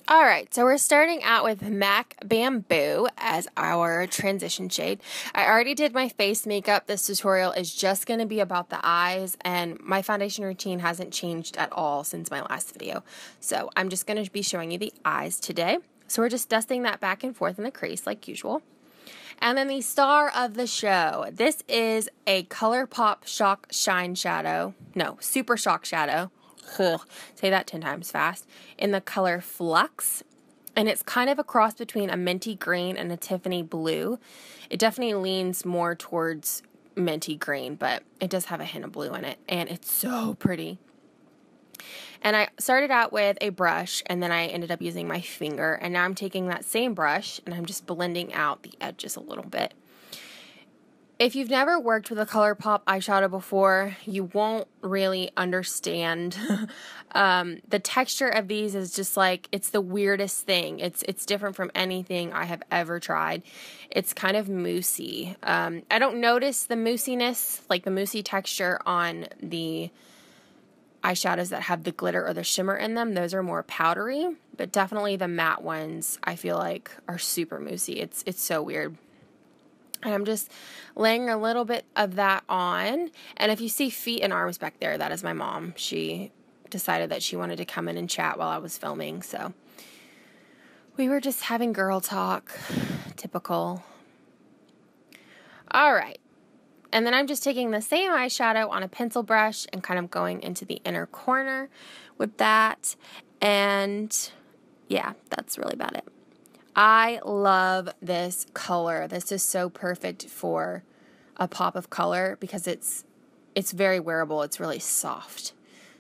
Alright, so we're starting out with MAC Bamboo as our transition shade. I already did my face makeup. This tutorial is just going to be about the eyes, and my foundation routine hasn't changed at all since my last video. So I'm just going to be showing you the eyes today. So we're just dusting that back and forth in the crease like usual. And then the star of the show. This is a Colourpop Super Shock Shadow. Ugh, say that 10 times fast. In the color Flux. And it's kind of a cross between a minty green and a Tiffany blue. It definitely leans more towards minty green, but it does have a hint of blue in it. And it's so pretty. And I started out with a brush, and then I ended up using my finger. And now I'm taking that same brush, and I'm just blending out the edges a little bit. If you've never worked with a Colourpop eyeshadow before, you won't really understand. The texture of these is just like, it's the weirdest thing. It's different from anything I have ever tried. It's kind of moussey. I don't notice the moussiness, like the moussey texture on the eyeshadows that have the glitter or the shimmer in them. Those are more powdery, but definitely the matte ones I feel like are super moussey. It's so weird. And I'm just laying a little bit of that on. And if you see feet and arms back there, that is my mom. She decided that she wanted to come in and chat while I was filming. So we were just having girl talk. Typical. All right. And then I'm just taking the same eyeshadow on a pencil brush and kind of going into the inner corner with that. And yeah, that's really about it. I love this color. This is so perfect for a pop of color because it's very wearable. It's really soft.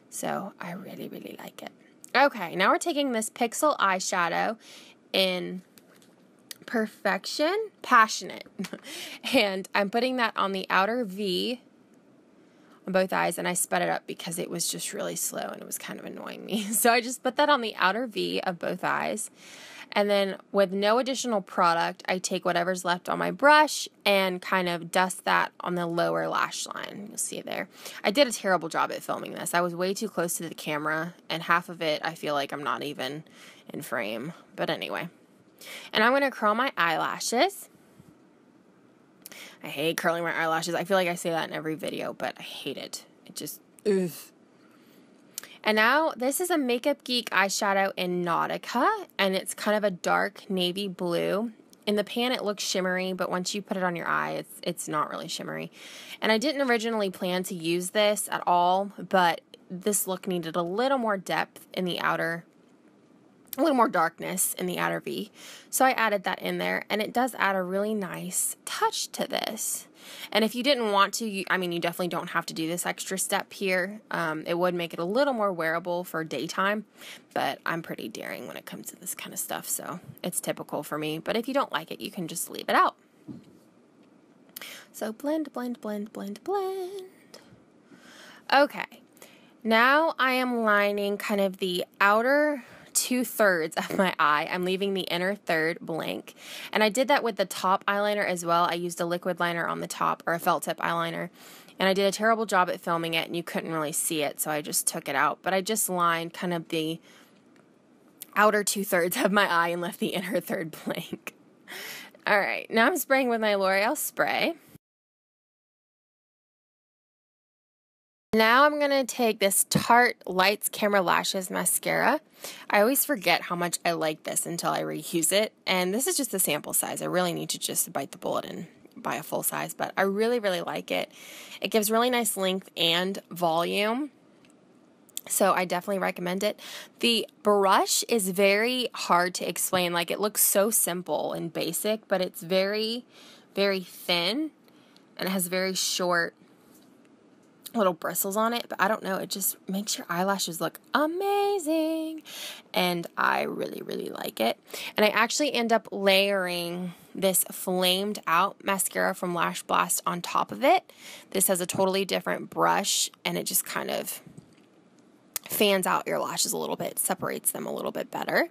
So I really, really like it. Okay, now we're taking this Pixel eyeshadow in Perfection Passionate. And I'm putting that on the outer V on both eyes, and I sped it up because it was just really slow and it was kind of annoying me. So I just put that on the outer V of both eyes. And then with no additional product, I take whatever's left on my brush and kind of dust that on the lower lash line. You'll see it there. I did a terrible job at filming this. I was way too close to the camera, and half of it I feel like I'm not even in frame. But anyway. And I'm going to curl my eyelashes. I hate curling my eyelashes. I feel like I say that in every video, but I hate it. It just, ugh. And now, this is a Makeup Geek eyeshadow in Nautica, and it's kind of a dark navy blue. In the pan, it looks shimmery, but once you put it on your eye, it's not really shimmery. And I didn't originally plan to use this at all, but this look needed a little more depth in the outer, a little more darkness in the outer V. So I added that in there, and it does add a really nice touch to this. And if you didn't want to, you definitely don't have to do this extra step here. It would make it a little more wearable for daytime, but I'm pretty daring when it comes to this kind of stuff, so it's typical for me. But if you don't like it, you can just leave it out. So blend, blend, blend, blend, blend. Okay, now I am lining kind of the outer 2/3 of my eye. I'm leaving the inner third blank. And I did that with the top eyeliner as well. I used a liquid liner on the top, or a felt tip eyeliner. And I did a terrible job at filming it, and you couldn't really see it, so I just took it out. But I just lined kind of the outer 2/3 of my eye and left the inner third blank. Alright, now I'm spraying with my L'Oreal spray. Now I'm going to take this Tarte Lights Camera Lashes mascara. I always forget how much I like this until I reuse it. And this is just a sample size. I really need to just bite the bullet and buy a full size. But I really, really like it. It gives really nice length and volume. So I definitely recommend it. The brush is very hard to explain. Like, it looks so simple and basic, but it's very, very thin. And it has very short little bristles on it, but I don't know, it just makes your eyelashes look amazing, and I really, really like it. And I actually end up layering this flamed out mascara from Lash Blast on top of it. This has a totally different brush, and it just kind of fans out your lashes a little bit, separates them a little bit better.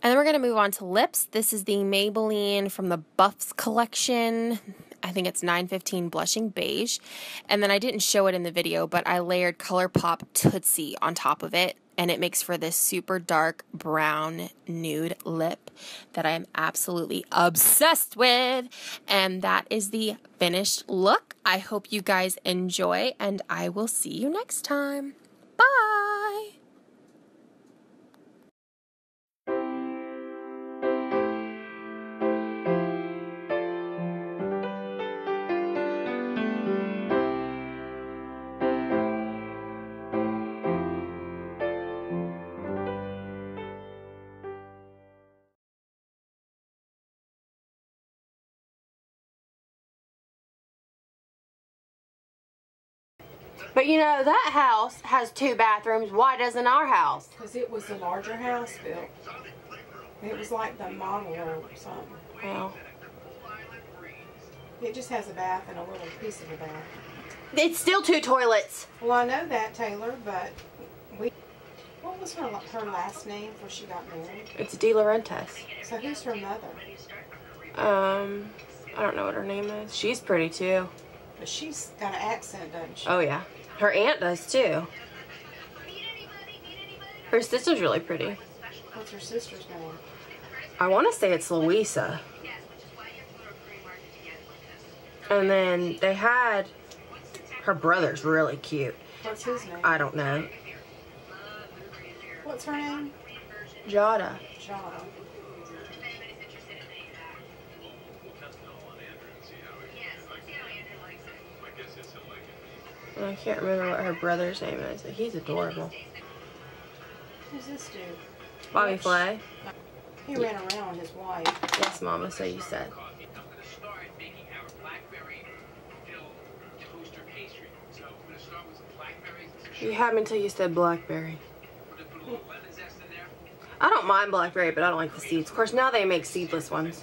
And then we're going to move on to lips. This is the Maybelline from the Buffs collection. I think it's 915 Blushing Beige. And then I didn't show it in the video, but I layered Colourpop Tootsie on top of it. And it makes for this super dark brown nude lip that I am absolutely obsessed with. And that is the finished look. I hope you guys enjoy, and I will see you next time. Bye! But you know, that house has 2 bathrooms. Why doesn't our house? Because it was a larger house built. It was like the model or something. Well, it just has a bath and a little piece of a bath. it's still 2 toilets. Well, I know that, Taylor, but what was her last name before she got married? It's De Laurentiis. So who's her mother? I don't know what her name is. She's pretty too. But she's got an accent, doesn't she? Oh yeah. Her aunt does too. Her sister's really pretty. What's her sister's name? I want to say it's Louisa. And then they had... Her brother's really cute. What's his name? I don't know. What's her name? Jada. Jada. I can't remember what her brother's name is. He's adorable. Who's this dude? Bobby Flay. He ran around with his wife. Yes, Mama, so you said. You had me until you said blackberry. I don't mind blackberry, but I don't like the seeds. Of course, now they make seedless ones.